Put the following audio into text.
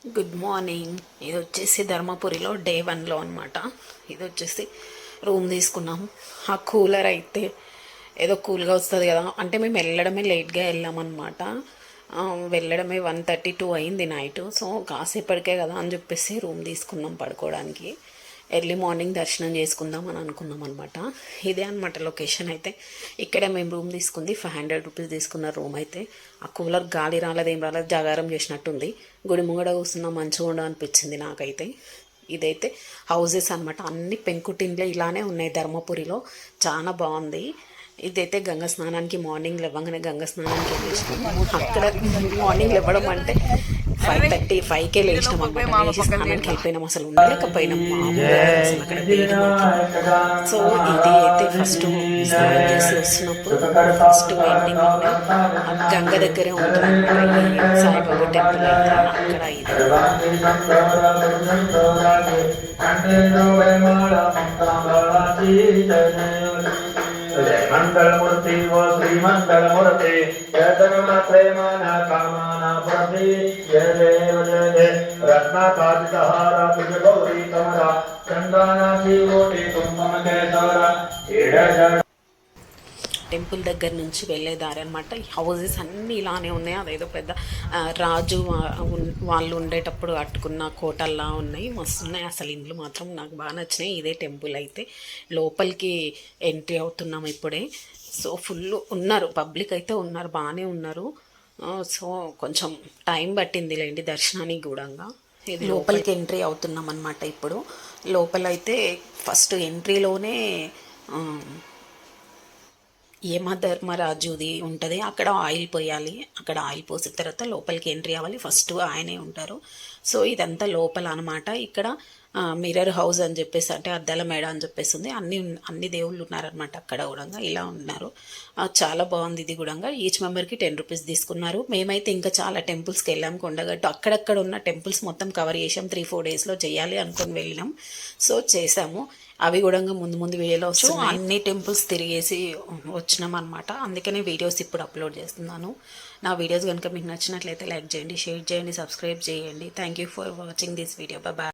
Good morning. ఇది వచ్చేసి ధర్మపురిలో day 1లో అనమాట. ఇది వచ్చేసి రూమ్ తీసుకున్నాము. ఆ కూలర్ అయితే ఏదో కూల్గా వస్తుంది కదా అంటే మేము వెళ్ళడమే లేట్గా వెళ్ళామన్నమాట. వెళ్ళడమే 1:32 అయింది నైట్. సో కాసేపటికే కదా అని చెప్పేసి రూమ్ తీసుకున్నాం పడుకోవడానికి. ఎర్లీ మార్నింగ్ దర్శనం చేసుకుందాం అని అనుకున్నాం అనమాట. ఇదే అనమాట లొకేషన్. అయితే ఇక్కడే మేము రూమ్ తీసుకుంది 500 రూపీస్ తీసుకున్న రూమ్. అయితే ఆ కూలర్ గాలి రాలేదు, ఏం రాలేదు, జాగారం చేసినట్టుంది. గుడి ముంగడ కూర్చున్నా మంచిగా ఉండ అనిపించింది నాకైతే. ఇదైతే హౌజెస్ అనమాట, అన్ని పెంకుటిండ్లే ఇలానే ఉన్నాయి ధర్మపురిలో. చాలా బాగుంది. ఇదైతే గంగ స్నానానికి మార్నింగ్ లేవగానే గంగ స్నానానికి వెళ్ళేసినాము. అక్కడ మార్నింగ్ లేవడం అంటే 5:35కే లేచినాం అనమాట. లేచి స్నానానికి వెళ్ళిపోయినాం. అసలు ఉండలేకపోయినాం మామూలుగా అసలు అక్కడ వేడి మాత్రం. సో ఇది అయితే ఫస్ట్ స్నానం చేసి వస్తున్నప్పుడు ఫస్ట్ వెయిటింగ్ గంగ దగ్గరే ఉంటుంది అనమాట. సాయిబాబా టెంపుల్ అయితే అక్కడ ఇది जय मंगलमूर्ति वो श्री मंगलमूर्ति जय तरुण प्रेमान कामना प्रति जय देव जय जय रत्नाकारितहारा तुझ गौरी कमरा चंदना की कोटि कुंभम केसरा టెంపుల్ దగ్గర నుంచి వెళ్ళే దారి అనమాట. ఈ హౌజెస్ అన్నీ ఇలానే ఉన్నాయి. అదేదో పెద్ద రాజు వాళ్ళు ఉండేటప్పుడు కట్టుకున్న కోటల్లా ఉన్నాయి. మస్తు ఉన్నాయి అసలు. ఇండ్లు మాత్రం నాకు బాగా నచ్చినాయి. ఇదే టెంపుల్. అయితే లోపలికి ఎంట్రీ అవుతున్నాం ఇప్పుడే. సో ఫుల్ ఉన్నారు, పబ్లిక్ అయితే ఉన్నారు, బాగానే ఉన్నారు. సో కొంచెం టైం పట్టింది లేండి దర్శనానికి కూడా. ఇది లోపలికి ఎంట్రీ అవుతున్నాం అనమాట ఇప్పుడు. లోపలైతే ఫస్ట్ ఎంట్రీలోనే యమధర్మరాజుది ఉంటుంది. అక్కడ ఆయిల్ పోయాలి. అక్కడ ఆయిల్ పోసిన తర్వాత లోపలికి ఎంట్రీ అవ్వాలి. ఫస్ట్ ఆయనే ఉంటారు. సో ఇదంతా లోపల అనమాట. ఇక్కడ మిర్రర్ హౌస్ అని చెప్పేసి, అంటే అద్దాల మేడ అని చెప్పేసి ఉంది. అన్ని దేవుళ్ళు ఉన్నారనమాట అక్కడ కూడా. ఇలా ఉన్నారు. చాలా బాగుంది. ఇది కూడా ఈచ్ మెంబర్కి 10 రూపీస్ తీసుకున్నారు. మేమైతే ఇంకా చాలా టెంపుల్స్కి వెళ్ళాం. కొండగట్టు అక్కడక్కడ ఉన్న టెంపుల్స్ మొత్తం కవర్ చేసాం. 3-4 డేస్లో చేయాలి అనుకొని వెళ్ళినాం. సో చేసాము. అవి కూడా ముందు ముందు వీడియోలో వస్తున్నాయి. అన్ని టెంపుల్స్ తిరిగేసి వచ్చినాం అనమాట. అందుకనే వీడియోస్ ఇప్పుడు అప్లోడ్ చేస్తున్నాను. నా వీడియోస్ కనుక మీకు నచ్చినట్లయితే లైక్ చేయండి, షేర్ చేయండి, సబ్స్క్రైబ్ చేయండి. Thank you for watching this video. Bye.